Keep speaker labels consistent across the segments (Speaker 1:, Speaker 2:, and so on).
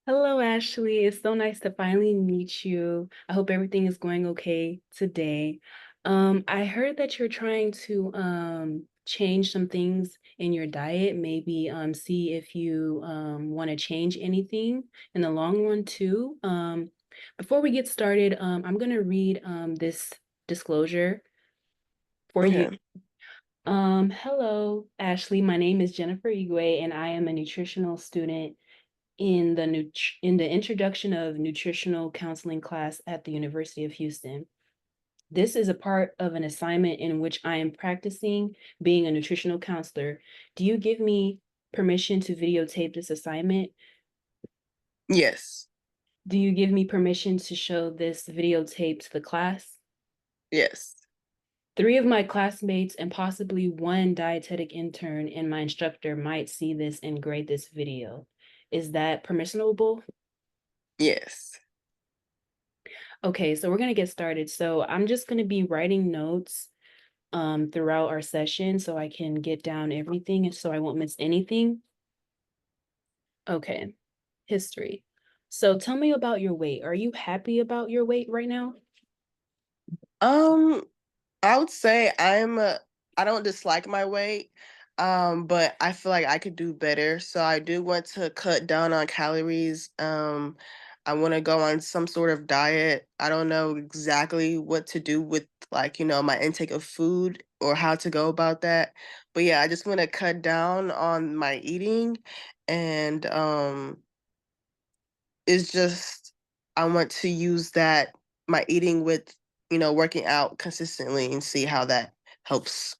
Speaker 1: Hello, Ashley. It's so nice to finally meet you. I hope everything is going okay today. I heard that you're trying to change some things in your diet, maybe see if you want to change anything in the long run too. Before we get started, I'm gonna read this disclosure for you.
Speaker 2: Okay.
Speaker 1: Hello, Ashley. My name is Jennifer Igwe, and I am a nutritional student in the introduction of nutritional counseling class at the University of Houston. This is a part of an assignment in which I am practicing being a nutritional counselor. Do you give me permission to videotape this assignment?
Speaker 2: Yes.
Speaker 1: Do you give me permission to show this videotape to the class?
Speaker 2: Yes.
Speaker 1: Three of my classmates and possibly one dietetic intern and my instructor might see this and grade this video. Is that permissible?
Speaker 2: Yes.
Speaker 1: Okay, so we're gonna get started. So I'm just gonna be writing notes throughout our session so I can get down everything and so I won't miss anything. Okay, history. So tell me about your weight. Are you happy about your weight right now?
Speaker 2: Um, I would say I don't dislike my weight, but I feel like I could do better. So I do want to cut down on calories. I want to go on some sort of diet. I don't know exactly what to do with my intake of food or how to go about that. But yeah, I just want to cut down on my eating and it's just I want to use that my eating with, working out consistently and see how that helps.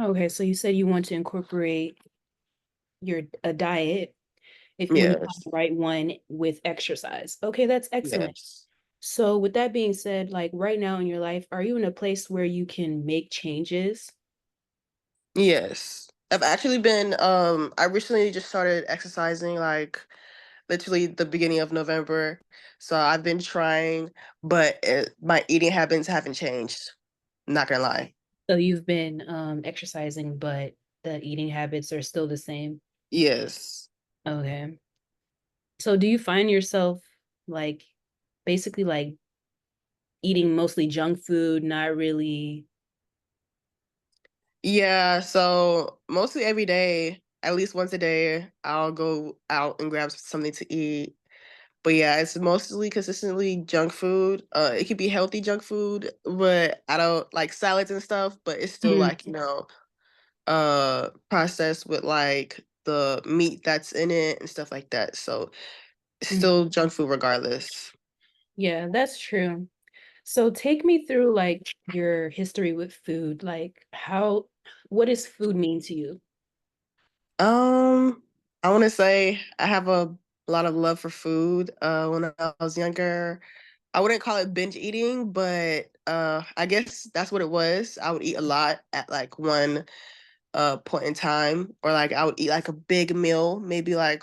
Speaker 1: Okay, so you said you want to incorporate your a diet if when you find
Speaker 2: Yes.
Speaker 1: the right one with exercise. Okay, that's excellent.
Speaker 2: Yes.
Speaker 1: So with that being said, like right now in your life, are you in a place where you can make changes?
Speaker 2: Yes. I've actually been I recently just started exercising like literally the beginning of November. So I've been trying, but my eating habits haven't changed. Not gonna lie.
Speaker 1: So you've been exercising, but the eating habits are still the same.
Speaker 2: Yes.
Speaker 1: Okay. So do you find yourself like basically like eating mostly junk food, not really?
Speaker 2: Yeah, so mostly every day, at least once a day, I'll go out and grab something to eat. But yeah, it's mostly consistently junk food. It could be healthy junk food, but I don't like salads and stuff, but it's still
Speaker 1: Mm,
Speaker 2: like, processed with like the meat that's in it and stuff like that. So it's
Speaker 1: mm.
Speaker 2: still junk food regardless.
Speaker 1: Yeah, that's true. So take me through like your history with food. Like what does food mean to you?
Speaker 2: Um, I want to say I have a lot of love for food. When I was younger, I wouldn't call it binge eating, but I guess that's what it was. I would eat a lot at like one point in time, or like I would eat like a big meal, maybe like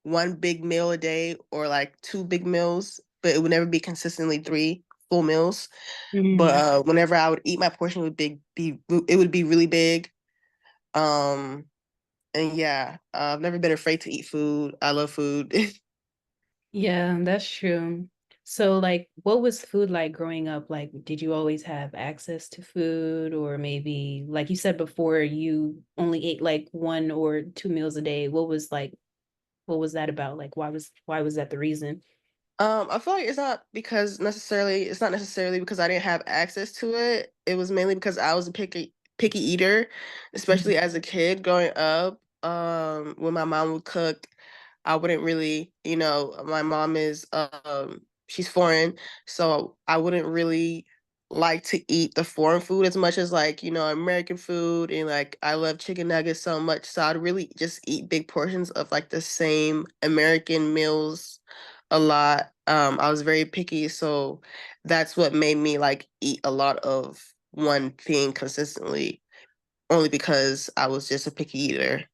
Speaker 2: one big meal a day, or like two big meals, but it would never be consistently three full meals. But
Speaker 1: Mm,
Speaker 2: whenever I would eat, my portion would be it would be really big. Um, and yeah, I've never been afraid to eat food. I love food.
Speaker 1: yeah, that's true. So like what was food like growing up? Like did you always have access to food or maybe like you said before you only ate like one or two meals a day? What was that about? Like why was that the reason?
Speaker 2: I feel like it's not necessarily because I didn't have access to it. It was mainly because I was a picky eater, especially as a kid growing up. When my mom would cook, I wouldn't really, my mom is she's foreign, so I wouldn't really like to eat the foreign food as much as like, American food, and like I love chicken nuggets so much. So I'd really just eat big portions of like the same American meals a lot. I was very picky, so that's what made me like eat a lot of one thing consistently, only because I was just a picky eater.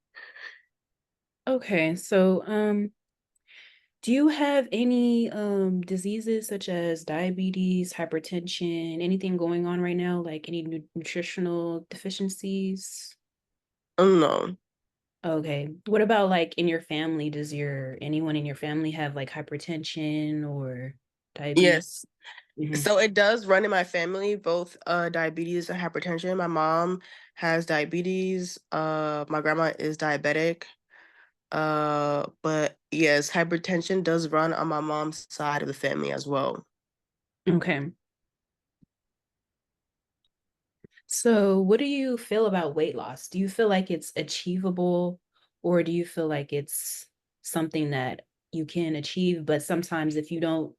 Speaker 1: Okay, so do you have any diseases such as diabetes, hypertension, anything going on right now, like any nutritional deficiencies?
Speaker 2: No.
Speaker 1: Okay. What about like in your family? Does your anyone in your family have like hypertension or diabetes?
Speaker 2: Yes.
Speaker 1: Hmm.
Speaker 2: So it does run in my family, both diabetes and hypertension. My mom has diabetes. My grandma is diabetic. But yes, hypertension does run on my mom's side of the family as well.
Speaker 1: Okay. So, what do you feel about weight loss? Do you feel like it's achievable, or do you feel like it's something that you can achieve, but sometimes if you don't,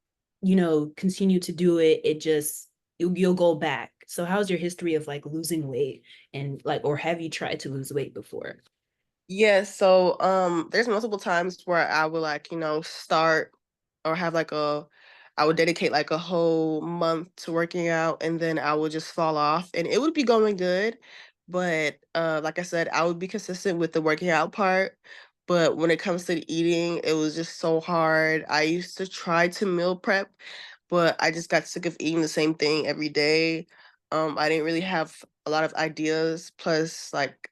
Speaker 1: continue to do it, it just you'll go back. So, how's your history of like losing weight and like, or have you tried to lose weight before?
Speaker 2: Yeah, so there's multiple times where I would like, start or have like I would dedicate like a whole month to working out and then I would just fall off and it would be going good. But like I said, I would be consistent with the working out part. But when it comes to eating, it was just so hard. I used to try to meal prep, but I just got sick of eating the same thing every day. I didn't really have a lot of ideas. Plus, like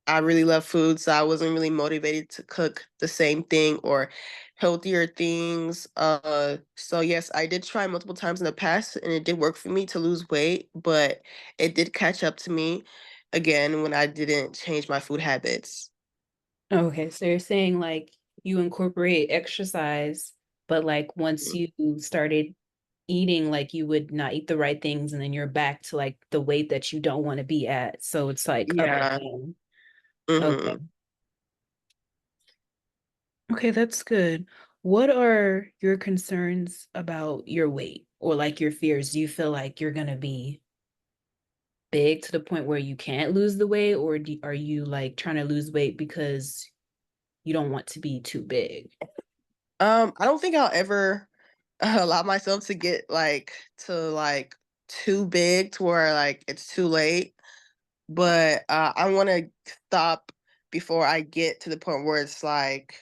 Speaker 2: I really love food, so I wasn't really motivated to cook the same thing or healthier things. So yes, I did try multiple times in the past and it did work for me to lose weight, but it did catch up to me again when I didn't change my food habits.
Speaker 1: Okay, so you're saying like you incorporate exercise, but like once
Speaker 2: Mhm.
Speaker 1: you started eating, like you would not eat the right things, and then you're back to like the weight that you don't want to be at. So it's like up and
Speaker 2: Yeah.
Speaker 1: down. Okay.
Speaker 2: Hmm.
Speaker 1: Okay, that's good. What are your concerns about your weight or like your fears? Do you feel like you're gonna be big to the point where you can't lose the weight, or are you like trying to lose weight because you don't want to be too big?
Speaker 2: I don't think I'll ever allow myself to get like too big to where like it's too late. But I want to stop before I get to the point where it's like,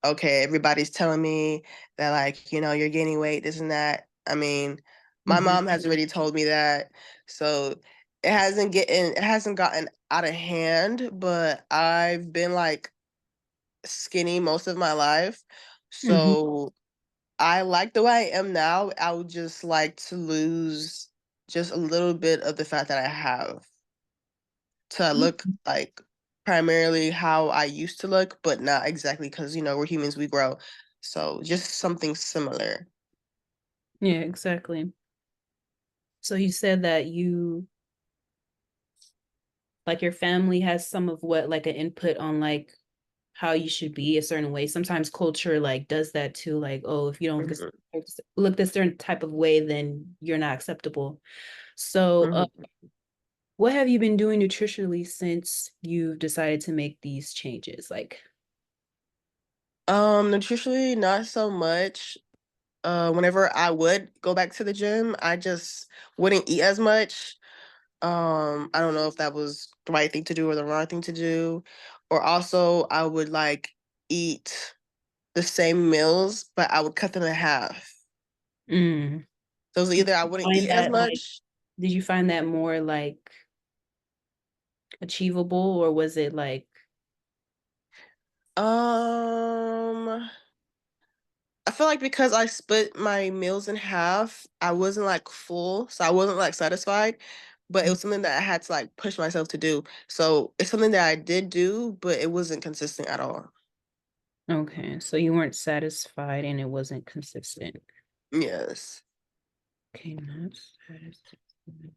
Speaker 2: okay, everybody's telling me that like, you're gaining weight, this and that. I mean, my
Speaker 1: Mhm.
Speaker 2: mom has already told me that. So it hasn't gotten out of hand, but I've been like skinny most of my life.
Speaker 1: Mhm.
Speaker 2: So I like the way I am now. I would just like to lose just a little bit of the fat that I have to look like primarily how I used to look, but not exactly because, we're humans, we grow. So just something similar.
Speaker 1: Yeah, exactly. So you said that like your family has some of what like an input on like how you should be a certain way. Sometimes culture like does that too. Like, oh, if you don't
Speaker 2: Mhm,
Speaker 1: look this certain type of way, then you're not acceptable. So,
Speaker 2: mhm.
Speaker 1: what have you been doing nutritionally since you've decided to make these changes? Like,
Speaker 2: Nutritionally, not so much. Whenever I would go back to the gym, I just wouldn't eat as much. I don't know if that was the right thing to do or the wrong thing to do. Or also I would like eat the same meals, but I would cut them in half.
Speaker 1: mm,
Speaker 2: So it was
Speaker 1: did
Speaker 2: either I
Speaker 1: you
Speaker 2: wouldn't
Speaker 1: find
Speaker 2: eat as
Speaker 1: that like
Speaker 2: much.
Speaker 1: did you find that more like achievable, or was it like
Speaker 2: Um, I feel like because I split my meals in half, I wasn't like full, so I wasn't like satisfied. But it was something that I had to like push myself to do. So it's something that I did do, but it wasn't consistent at all.
Speaker 1: okay, so you weren't satisfied and it wasn't consistent.
Speaker 2: Yes.
Speaker 1: Okay, not satisfied.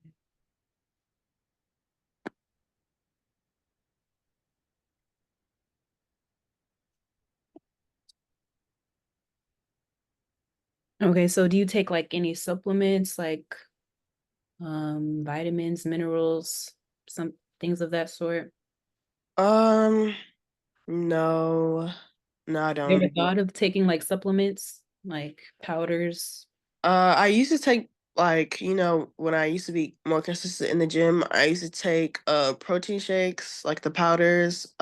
Speaker 1: Okay, so do you take like any supplements like vitamins, minerals, some things of that sort?
Speaker 2: Um, no, no, I
Speaker 1: You ever
Speaker 2: don't.
Speaker 1: thought of taking like supplements, like powders?
Speaker 2: I used to take like, when I used to be more consistent in the gym, I used to take protein shakes, like the powders,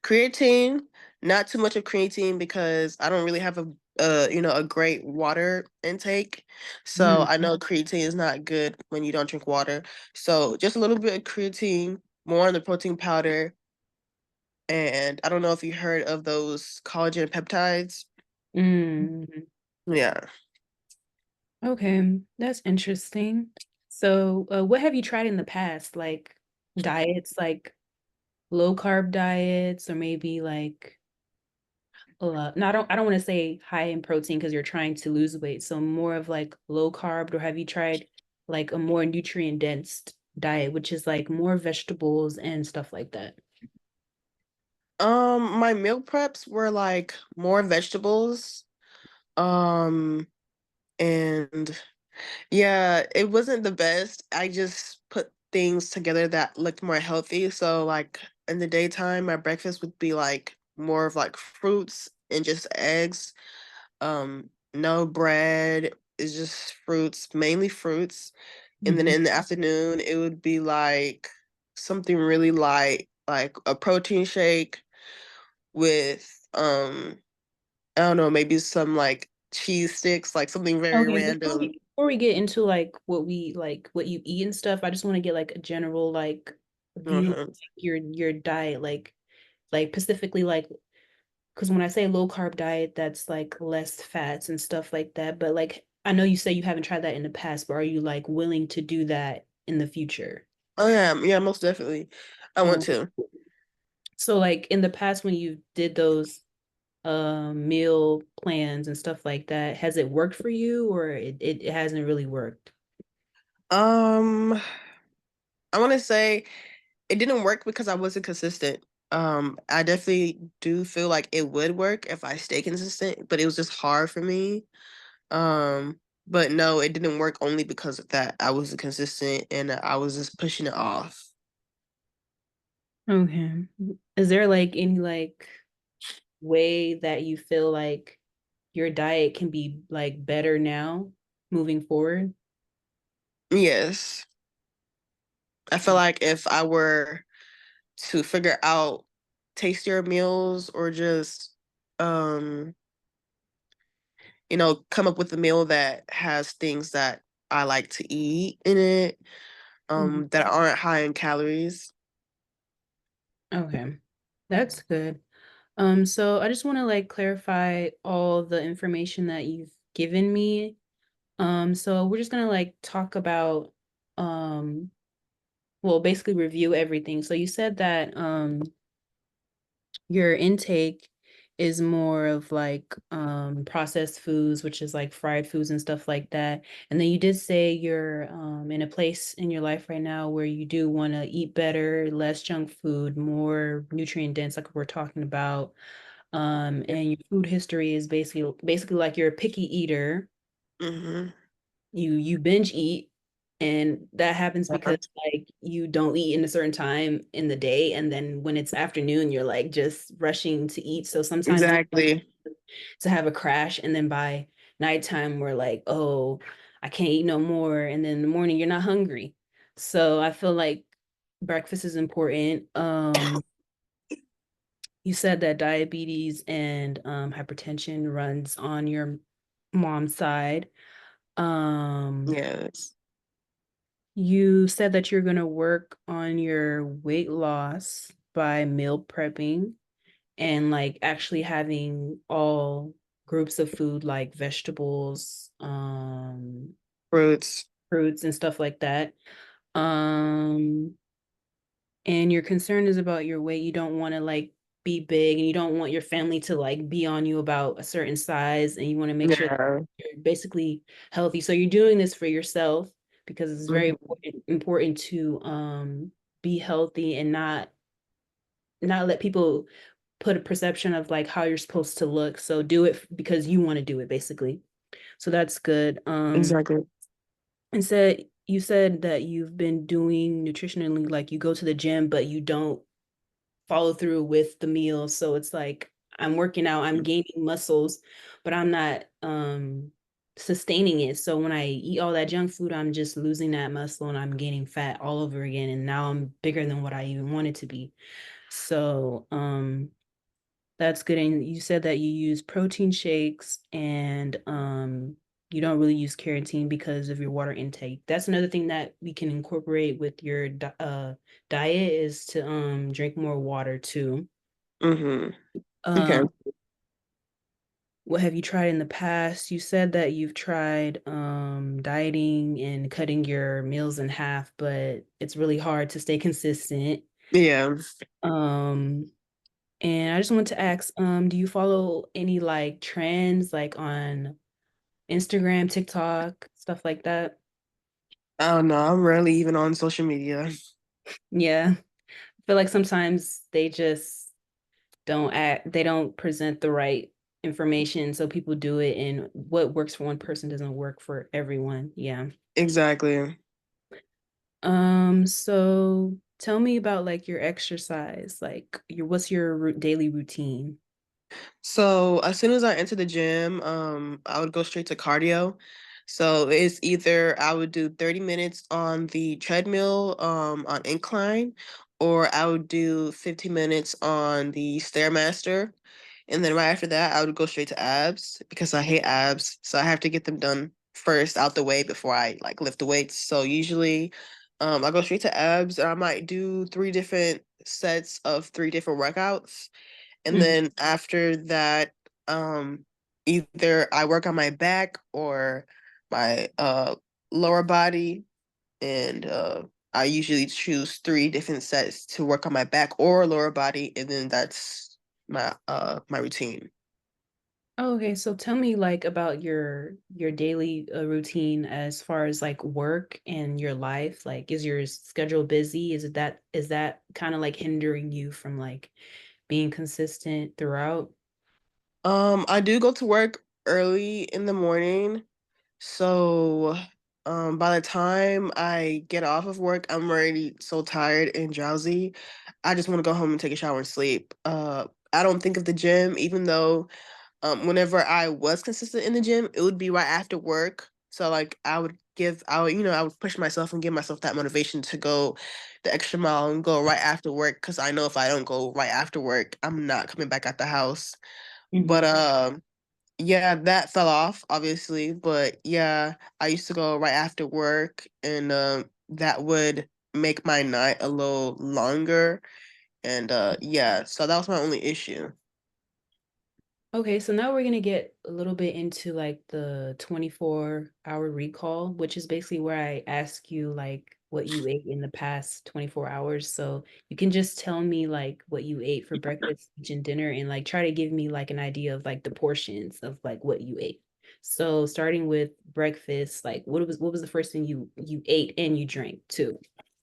Speaker 2: creatine, not too much of creatine because I don't really have a great water intake. So
Speaker 1: Mhm.
Speaker 2: I know creatine is not good when you don't drink water. So just a little bit of creatine, more on the protein powder, and I don't know if you heard of those collagen peptides.
Speaker 1: Mm,
Speaker 2: Yeah.
Speaker 1: okay, that's interesting. So, what have you tried in the past? Like diets, like low carb diets, or maybe like no, I don't want to say high in protein because you're trying to lose weight. So more of like low carb, or have you tried like a more nutrient dense diet, which is like more vegetables and stuff like that?
Speaker 2: My meal preps were like more vegetables. Um, and yeah, it wasn't the best. I just put things together that looked more healthy. So like in the daytime, my breakfast would be like more of like fruits and just eggs. No bread. It's just fruits, mainly fruits. And then
Speaker 1: Mhm.
Speaker 2: in the afternoon, it would be like something really light, like a protein shake with I don't know, maybe some like cheese sticks, like something very
Speaker 1: Okay,
Speaker 2: random.
Speaker 1: before we get into like what you eat and stuff, I just want to get like a general like view of
Speaker 2: Uh-huh.
Speaker 1: like, your diet, like specifically like because when I say low carb diet, that's like less fats and stuff like that. But like I know you say you haven't tried that in the past, but are you like willing to do that in the future?
Speaker 2: Oh yeah, yeah, most definitely. I want
Speaker 1: Um,
Speaker 2: to.
Speaker 1: so like in the past when you did those meal plans and stuff like that, has it worked for you or it hasn't really worked?
Speaker 2: Um, I want to say it didn't work because I wasn't consistent. I definitely do feel like it would work if I stay consistent, but it was just hard for me. But no, it didn't work only because of that. I wasn't consistent and I was just pushing it off.
Speaker 1: Okay. Is there like any like way that you feel like your diet can be like better now moving forward?
Speaker 2: Yes. I feel like if I were to figure out tastier meals or just um come up with a meal that has things that I like to eat in it,
Speaker 1: Mhm.
Speaker 2: that aren't high in calories.
Speaker 1: Okay. That's good. So I just want to like clarify all the information that you've given me. So we're just gonna like talk about um well basically review everything. So you said that your intake is more of like processed foods, which is like fried foods and stuff like that. And then you did say you're in a place in your life right now where you do want to eat better, less junk food, more nutrient dense, like we're talking about. And your food history is basically like you're a picky eater.
Speaker 2: Hmm.
Speaker 1: You binge eat, and that happens
Speaker 2: Yeah.
Speaker 1: because like you don't eat in a certain time in the day, and then when it's afternoon you're like just rushing to eat. So sometimes we
Speaker 2: Exactly.
Speaker 1: to have a crash, and then by nighttime we're like, oh, I can't eat no more, and then in the morning you're not hungry. So I feel like breakfast is important. You said that diabetes and hypertension runs on your mom's side. Um,
Speaker 2: Yes.
Speaker 1: you said that you're going to work on your weight loss by meal prepping and like actually having all groups of food like vegetables,
Speaker 2: Fruits.
Speaker 1: fruits and stuff like that. Um, and your concern is about your weight. You don't want to like be big and you don't want your family to like be on you about a certain size and you want to make sure
Speaker 2: Yeah.
Speaker 1: you're basically healthy. So you're doing this for yourself because it's very
Speaker 2: Hmm.
Speaker 1: important to be healthy and not let people put a perception of like how you're supposed to look. So do it because you want to do it basically. So that's good.
Speaker 2: Exactly.
Speaker 1: And said you said that you've been doing nutritionally like you go to the gym but you don't follow through with the meals. So it's like I'm working out, I'm gaining muscles, but I'm not sustaining it. So when I eat all that junk food, I'm just losing that muscle and I'm gaining fat all over again. And now I'm bigger than what I even wanted to be. So that's good. And you said that you use protein shakes and you don't really use creatine because of your water intake. That's another thing that we can incorporate with your diet is to drink more water too.
Speaker 2: Mhm. Okay.
Speaker 1: Um, what have you tried in the past? You said that you've tried dieting and cutting your meals in half, but it's really hard to stay consistent.
Speaker 2: Yeah.
Speaker 1: Um, and I just want to ask, do you follow any like trends like on Instagram, TikTok, stuff like that?
Speaker 2: I don't know. I'm rarely even on social media.
Speaker 1: Yeah. I feel like sometimes they just they don't present the right information, so people do it, and what works for one person doesn't work for everyone. Yeah.
Speaker 2: Exactly.
Speaker 1: So tell me about like your exercise, like your what's your daily routine?
Speaker 2: So as soon as I enter the gym, I would go straight to cardio. So it's either I would do 30 minutes on the treadmill, on incline, or I would do 15 minutes on the Stairmaster. And then right after that, I would go straight to abs because I hate abs. So I have to get them done first out the way before I like lift the weights. So usually, I go straight to abs and I might do three different sets of three different workouts. And
Speaker 1: Mhm.
Speaker 2: then after that, um, either I work on my back or my lower body, and I usually choose three different sets to work on my back or lower body, and then that's my routine.
Speaker 1: Oh, okay, so tell me like about your daily routine as far as like work and your life. Like, is your schedule busy? Is that kind of like hindering you from like being consistent throughout?
Speaker 2: I do go to work early in the morning, so by the time I get off of work, I'm already so tired and drowsy. I just want to go home and take a shower and sleep. I don't think of the gym, even though whenever I was consistent in the gym, it would be right after work. So like I would push myself and give myself that motivation to go the extra mile and go right after work because I know if I don't go right after work, I'm not coming back at the house. But
Speaker 1: Mhm.
Speaker 2: yeah, that fell off obviously. But yeah, I used to go right after work, and that would make my night a little longer. And yeah, so that was my only issue.
Speaker 1: Okay, so now we're gonna get a little bit into like the 24-hour recall, which is basically where I ask you like what you ate in the past 24 hours. So you can just tell me like what you ate for breakfast, lunch, and dinner, and like try to give me like an idea of like the portions of like what you ate. So starting with breakfast, like what was the first thing you ate and you drank too?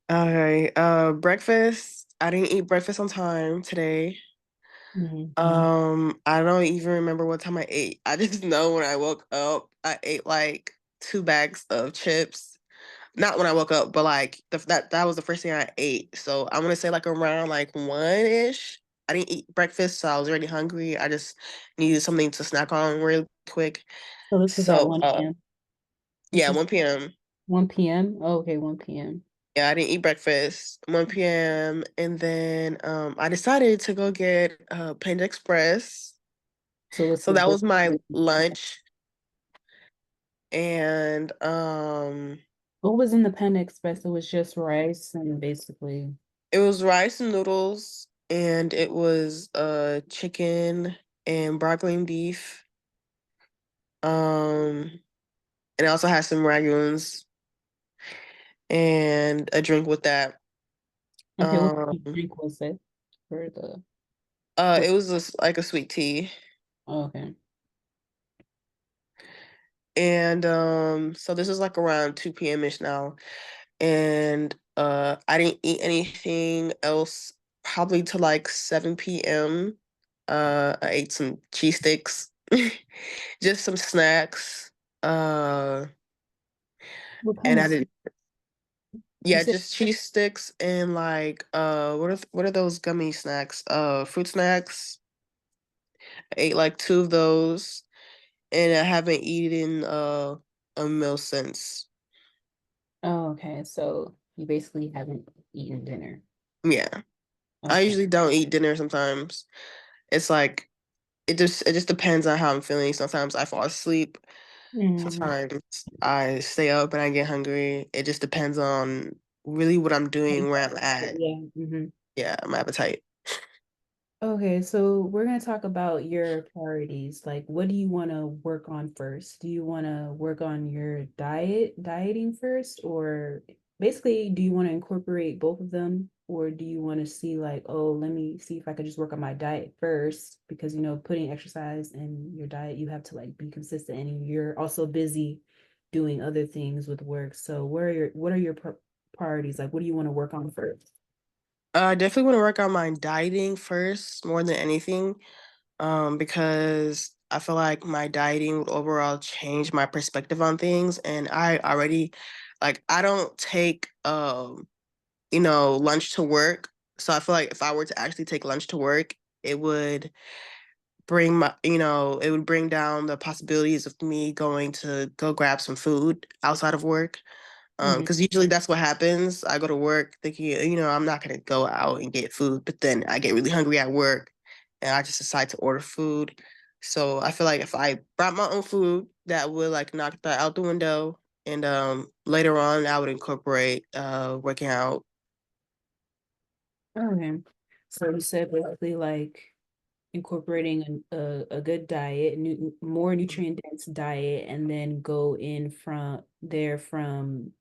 Speaker 2: Okay, breakfast. I didn't eat breakfast on time today.
Speaker 1: Mhm.
Speaker 2: I don't even remember what time I ate. I just know when I woke up, I ate like two bags of chips. Not when I woke up, but like that was the first thing I ate. So I want to say like around like 1-ish. I didn't eat breakfast, so I was already hungry. I just needed something to snack on real quick.
Speaker 1: So this was at
Speaker 2: So
Speaker 1: 1 p.m. This
Speaker 2: yeah,
Speaker 1: was
Speaker 2: 1 p.m.
Speaker 1: 1 p.m. Oh, okay, 1 p.m.
Speaker 2: Yeah, I didn't eat breakfast. 1 p.m. And then I decided to go get Panda Express.
Speaker 1: So this
Speaker 2: So
Speaker 1: was
Speaker 2: that
Speaker 1: breakfast.
Speaker 2: was my lunch. And
Speaker 1: What was in the Panda Express? It was just rice and basically.
Speaker 2: it was rice and noodles, and it was chicken and broccoli and beef. Um and I also had some raguns and a drink with that.
Speaker 1: Okay, what kind of
Speaker 2: Um
Speaker 1: drink was it for the for
Speaker 2: it was just like a sweet tea.
Speaker 1: oh, okay.
Speaker 2: And so this is like around 2 p.m. ish now. And I didn't eat anything else probably till like 7 p.m. I ate some cheese sticks, just some snacks. Uh,
Speaker 1: What kind
Speaker 2: and
Speaker 1: of
Speaker 2: I did,
Speaker 1: you
Speaker 2: yeah,
Speaker 1: said
Speaker 2: just cheese sticks and like what are those gummy snacks? Fruit snacks. I ate like two of those, and I haven't eaten a meal since.
Speaker 1: oh, okay. So you basically haven't eaten dinner.
Speaker 2: Yeah, I
Speaker 1: Okay.
Speaker 2: usually don't eat dinner sometimes. It's like it just depends on how I'm feeling. Sometimes I fall asleep.
Speaker 1: Mm,
Speaker 2: Sometimes I stay up and I get hungry. It just depends on really what I'm
Speaker 1: how
Speaker 2: doing,
Speaker 1: you
Speaker 2: where I'm
Speaker 1: feel.
Speaker 2: at.
Speaker 1: Yeah. Hmm.
Speaker 2: Yeah, my appetite.
Speaker 1: Okay, so we're going to talk about your priorities. Like, what do you want to work on first? Do you want to work on your dieting first, or basically, do you want to incorporate both of them, or do you want to see like, oh, let me see if I could just work on my diet first? Because putting exercise in your diet, you have to like be consistent, and you're also busy doing other things with work. So, what are your priorities? Like, what do you want to work on first?
Speaker 2: I definitely want to work on my dieting first more than anything, because I feel like my dieting would overall change my perspective on things. And I already, like, I don't take, lunch to work. So I feel like if I were to actually take lunch to work, it would it would bring down the possibilities of me going to go grab some food outside of work.
Speaker 1: Mhm.
Speaker 2: Because usually that's what happens. I go to work thinking, I'm not gonna go out and get food, but then I get really hungry at work and I just decide to order food. So I feel like if I brought my own food, that would like knock that out the window. And later on I would incorporate working out.
Speaker 1: Okay. So you said basically like incorporating a good diet, more nutrient dense diet, and then go in from there from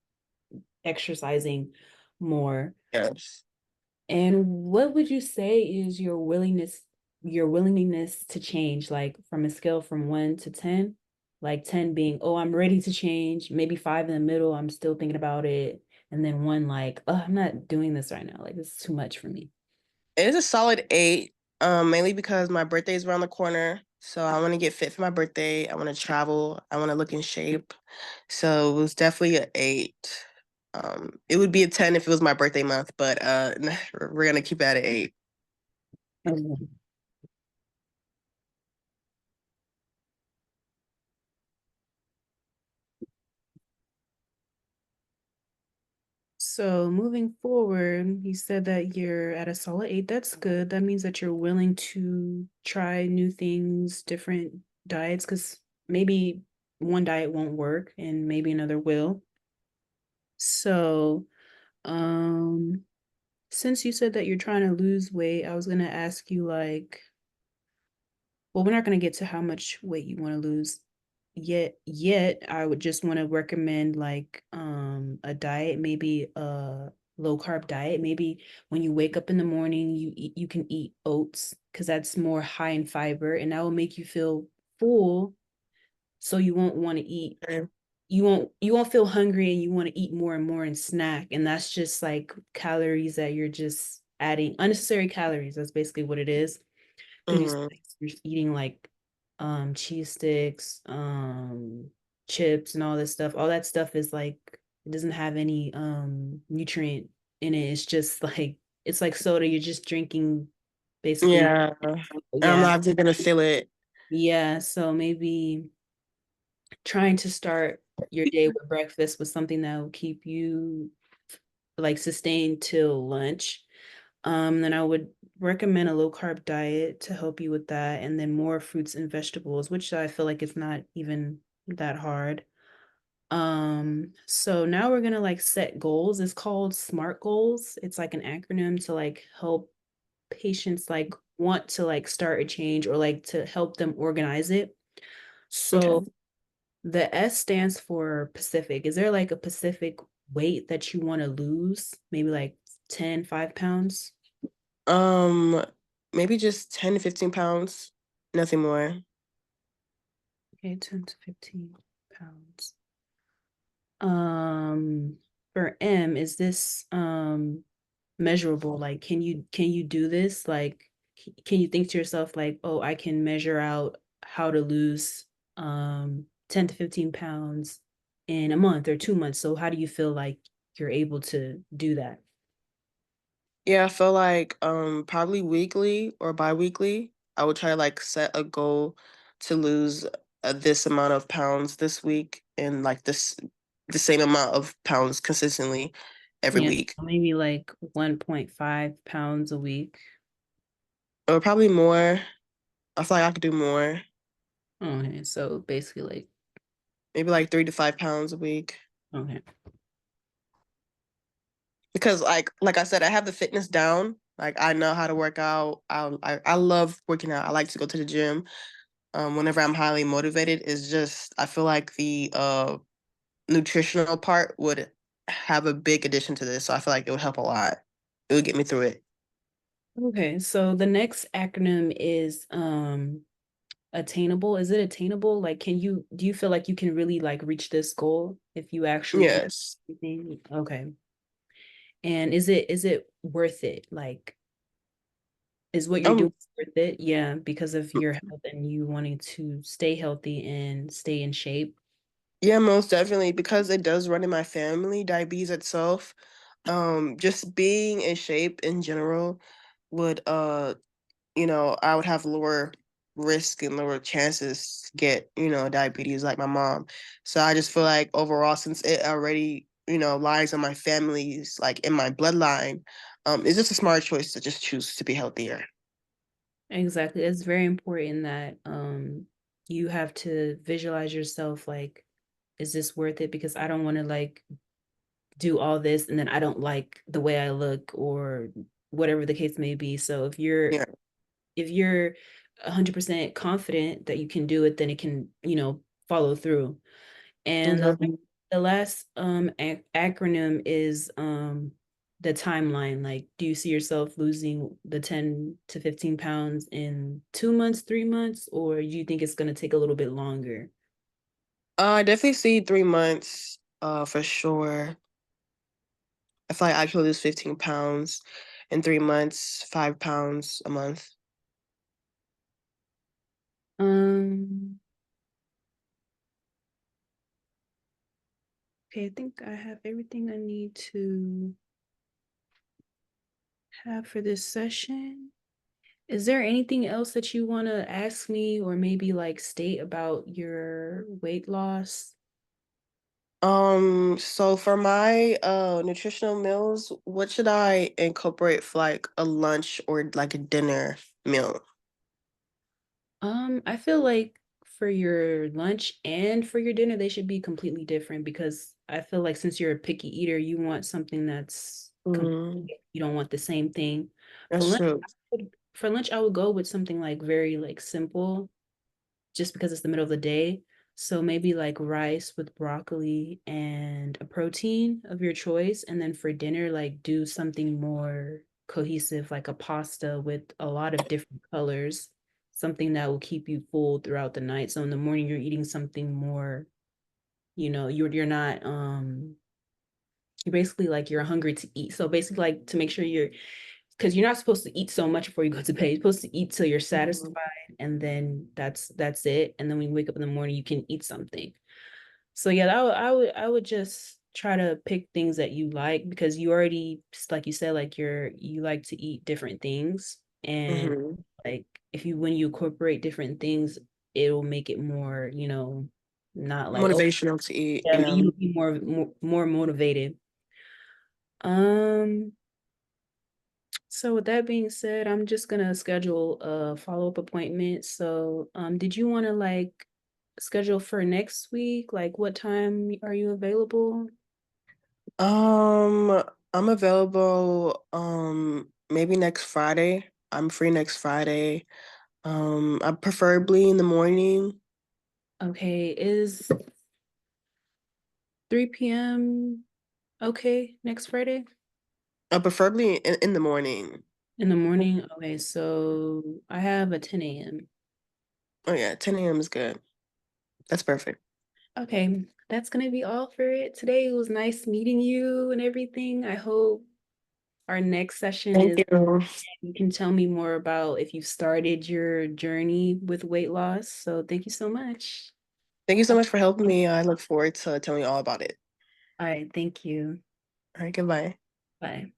Speaker 1: exercising more.
Speaker 2: Yes.
Speaker 1: And what would you say is your willingness to change, like from a scale from 1 to 10? Like 10 being, oh, I'm ready to change, maybe five in the middle, I'm still thinking about it, and then one like, oh, I'm not doing this right now. Like this is too much for me.
Speaker 2: It is a solid 8, mainly because my birthday is around the corner. So I want to get fit for my birthday. I want to travel. I want to look in shape. So it was definitely an 8. It would be a 10 if it was my birthday month, but we're gonna keep it at an 8.
Speaker 1: Mhm. So moving forward, you said that you're at a solid 8. That's good. That means that you're willing to try new things, different diets, because maybe one diet won't work and maybe another will. So, since you said that you're trying to lose weight, I was gonna ask you like, well, we're not going to get to how much weight you want to lose yet. I would just want to recommend like a diet, maybe a low carb diet. Maybe when you wake up in the morning, you can eat oats because that's more high in fiber and that will make you feel full, so you won't want to eat. You won't feel hungry and you want to eat more and more and snack, and that's just like calories that you're just adding, unnecessary calories. That's basically what it is, because
Speaker 2: Hmm.
Speaker 1: you're eating like cheese sticks, chips and all this stuff. All that stuff is like, it doesn't have any nutrient in it. It's just like, it's like soda. You're just drinking basically.
Speaker 2: Yeah, I'm
Speaker 1: Yeah.
Speaker 2: not just gonna feel it.
Speaker 1: Yeah. So maybe trying to start your day with breakfast with something that will keep you like sustained till lunch. Then I would recommend a low carb diet to help you with that, and then more fruits and vegetables, which I feel like it's not even that hard. So now we're gonna like set goals. It's called SMART goals. It's like an acronym to like help patients like want to like start a change or like to help them organize it.
Speaker 2: Okay.
Speaker 1: So the S stands for Pacific. Is there like a Pacific weight that you want to lose? Maybe like 5 pounds?
Speaker 2: Um, Maybe just 10 to 15 pounds, nothing more.
Speaker 1: Okay, 10 to 15 pounds. Um, for M, is this measurable? Like, can you do this? Like, can you think to yourself like, oh, I can measure out how to lose 10 to 15 pounds in a month or 2 months? So how do you feel like you're able to do that?
Speaker 2: Yeah, I feel like probably weekly or bi-weekly, I would try to like set a goal to lose this amount of pounds this week and like the same amount of pounds consistently every
Speaker 1: Yeah,
Speaker 2: week.
Speaker 1: maybe like 1.5 pounds a week.
Speaker 2: Or probably more. I feel like I could do more.
Speaker 1: Okay, so basically like,
Speaker 2: Maybe like 3 to 5 pounds a week.
Speaker 1: okay.
Speaker 2: Because like I said, I have the fitness down. Like I know how to work out. I love working out. I like to go to the gym. Whenever I'm highly motivated, it's just I feel like the nutritional part would have a big addition to this. So I feel like it would help a lot. It would get me through it.
Speaker 1: Okay, so the next acronym is attainable. Is it attainable? Like do you feel like you can really like reach this goal if you actually do
Speaker 2: Yes.
Speaker 1: everything? Okay. And is it worth it? Like is what you're doing
Speaker 2: Um,
Speaker 1: worth it? Yeah, because of your health and you wanting to stay healthy and stay in shape.
Speaker 2: yeah, most definitely because it does run in my family, diabetes itself. Just being in shape in general would I would have lower risk and lower chances to get, diabetes like my mom. So I just feel like overall, since it already, lies on my family's like in my bloodline, it's just a smart choice to just choose to be healthier.
Speaker 1: Exactly. It's very important that you have to visualize yourself like, is this worth it? Because I don't want to like do all this and then I don't like the way I look or whatever the case may be. So
Speaker 2: Yeah,
Speaker 1: if you're 100% confident that you can do it, then it can, follow through. And
Speaker 2: exactly.
Speaker 1: the last acronym is the timeline. Like, do you see yourself losing the 10 to 15 pounds in 2 months, 3 months, or do you think it's going to take a little bit longer?
Speaker 2: I definitely see 3 months, for sure. I feel like I could lose 15 pounds in 3 months, 5 pounds a month.
Speaker 1: Um, okay, I think I have everything I need to have for this session. Is there anything else that you want to ask me or maybe like state about your weight loss?
Speaker 2: So for my nutritional meals, what should I incorporate for like a lunch or like a dinner meal?
Speaker 1: I feel like for your lunch and for your dinner, they should be completely different because I feel like since you're a picky eater, you want something that's
Speaker 2: Mm,
Speaker 1: you don't want the same thing. For
Speaker 2: that's
Speaker 1: lunch,
Speaker 2: true.
Speaker 1: I would go with something like very like simple just because it's the middle of the day. So maybe like rice with broccoli and a protein of your choice. And then for dinner, like do something more cohesive, like a pasta with a lot of different colors, something that will keep you full throughout the night. So in the morning, you're eating something more, you're not you're basically like you're hungry to eat. So basically like to make sure you're because you're not supposed to eat so much before you go to bed. You're supposed to eat till you're
Speaker 2: Mhm.
Speaker 1: satisfied, and then that's it. And then when you wake up in the morning, you can eat something. So yeah, I would just try to pick things that you like because you already like you said like you like to eat different things and
Speaker 2: Mhm.
Speaker 1: like if you when you incorporate different things, it'll make it more not like oh
Speaker 2: Motivational to eat.
Speaker 1: yeah,
Speaker 2: Yeah.
Speaker 1: you'll be more motivated. Um, So with that being said, I'm just gonna schedule a follow-up appointment. So, did you want to like schedule for next week? Like, what time are you available?
Speaker 2: I'm available maybe next Friday. I'm free next Friday. I preferably in the morning.
Speaker 1: Okay, is 3 p.m. okay next Friday?
Speaker 2: Preferably in the morning.
Speaker 1: In the morning? Okay, so I have a 10 a.m.
Speaker 2: Oh yeah, 10 a.m. is good. That's perfect.
Speaker 1: Okay, that's gonna be all for it today. It was nice meeting you and everything. I hope our next session
Speaker 2: Thank
Speaker 1: is
Speaker 2: you.
Speaker 1: you can tell me more about if you've started your journey with weight loss. So thank you so much.
Speaker 2: Thank you so much for helping me. I look forward to telling you all about it.
Speaker 1: All right, thank you.
Speaker 2: All right, goodbye.
Speaker 1: Bye.